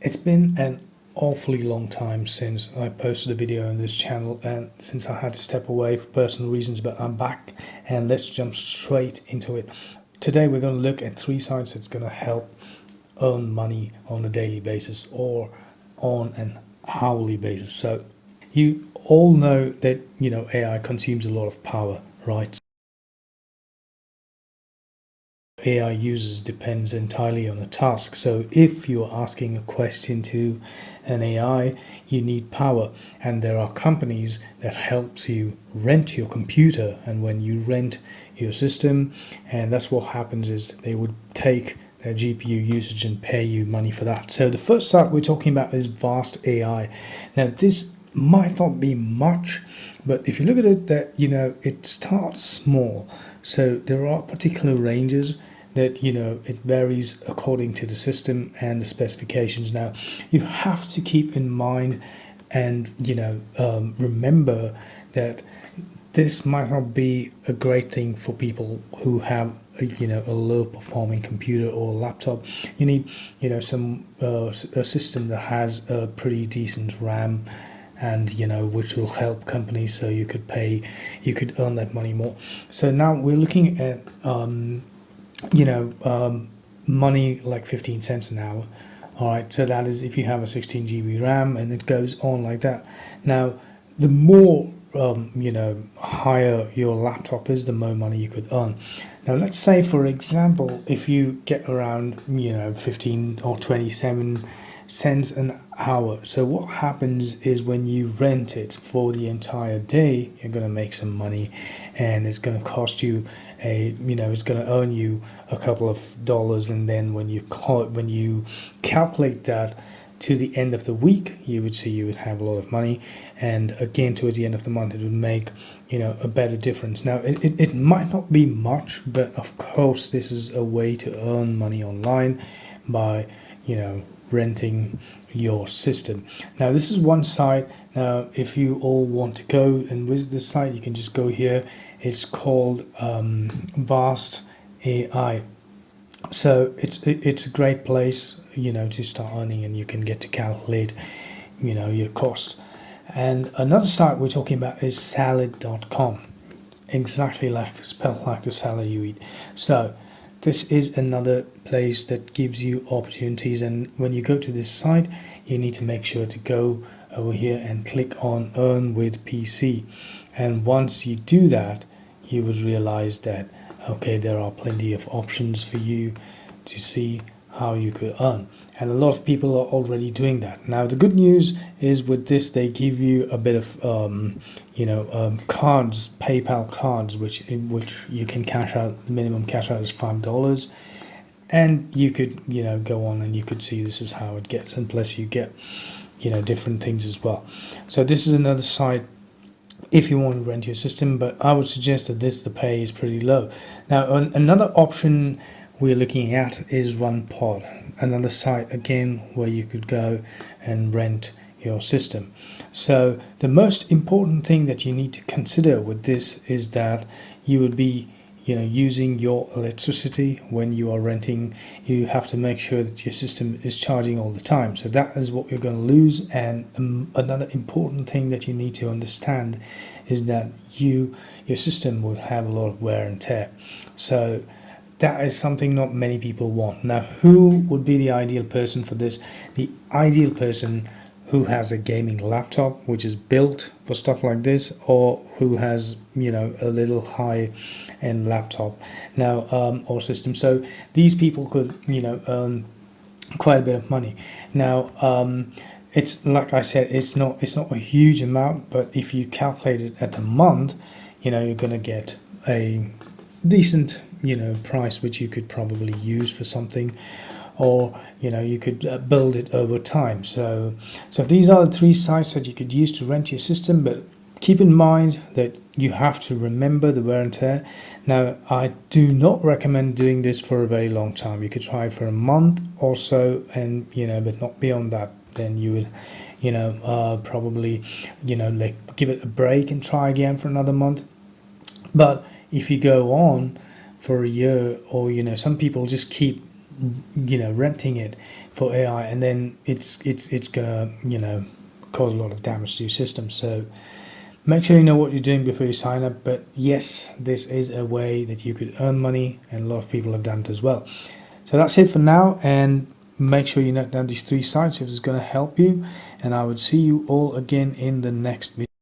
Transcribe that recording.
It's been an awfully long time since I posted a video on this channel, and since I had to step away for personal reasons, but I'm back and let's jump straight into it. Today we're going to look at three sites that's going to help earn money on a daily basis or on an hourly basis. So you all know that AI consumes a lot of power, right? AI uses depends entirely on a task. So if you're asking a question to an AI, you need power, and there are companies that helps you rent your computer. And when you rent your system, and that's what happens is they would take their GPU usage and pay you money for that. So the first site we're talking about is Vast AI. Now this might not be much, but if you look at it, that it starts small. So there are particular ranges that it varies according to the system and the specifications. Now you have to keep in mind and remember that this might not be a great thing for people who have a low performing computer or laptop. You need some a system that has a pretty decent RAM, and which will help companies, so you could earn that money more. So now we're looking at money like 15 cents an hour. All right, so that is if you have a 16 GB RAM, and it goes on like that. Now the more higher your laptop is, the more money you could earn. Now let's say, for example, if you get around 15 or 27 cents an hour. So what happens is when you rent it for the entire day, you're going to make some money, and it's going to cost you it's going to earn you a couple of dollars. And then when you calculate that to the end of the week, you would have a lot of money, and again towards the end of the month it would make a better difference. Now it might not be much, but of course this is a way to earn money online by renting your system. Now this is one site. Now if you all want to go and visit this site, you can just go here. It's called Vast AI. So it's a great place to start earning, and you can get to calculate your cost. And another site we're talking about is salad.com, exactly spelled like the salad you eat. So this is another place that gives you opportunities, and when you go to this site, you need to make sure to go over here and click on earn with PC. And once you do that, you would realize that okay, there are plenty of options for you to see how you could earn, and a lot of people are already doing that. Now the good news is with this, they give you a bit of cards, PayPal cards, which you can cash out. The minimum cash out is $5, and you could go on and you could see this is how it gets, and plus you get different things as well. So this is another site if you want to rent your system, but I would suggest that the pay is pretty low. Now another option we're looking at is RunPod, another site again where you could go and rent your system. So the most important thing that you need to consider with this is that you would be using your electricity when you are renting. You have to make sure that your system is charging all the time, so that is what you're going to lose. And another important thing that you need to understand is that your system will have a lot of wear and tear. So that is something not many people want. Now who would be the ideal person for this? The ideal person who has a gaming laptop which is built for stuff like this, or who has a little high end laptop now or system. So these people could earn quite a bit of money. Now it's like I said, it's not a huge amount, but if you calculate it at the month, you're going to get a decent price which you could probably use for something, or you could build it over time. So these are the three sites that you could use to rent your system, but keep in mind that you have to remember the wear and tear. Now I do not recommend doing this for a very long time. You could try for a month or so, and but not beyond that. Then you would probably like give it a break and try again for another month. But if you go on for a year, or some people just keep renting it for AI, and then it's gonna cause a lot of damage to your system. So make sure you know what you're doing before you sign up. But yes, this is a way that you could earn money, and a lot of people have done it as well. So that's it for now, and make sure you note down these 3 sites if it's going to help you, and I would see you all again in the next video.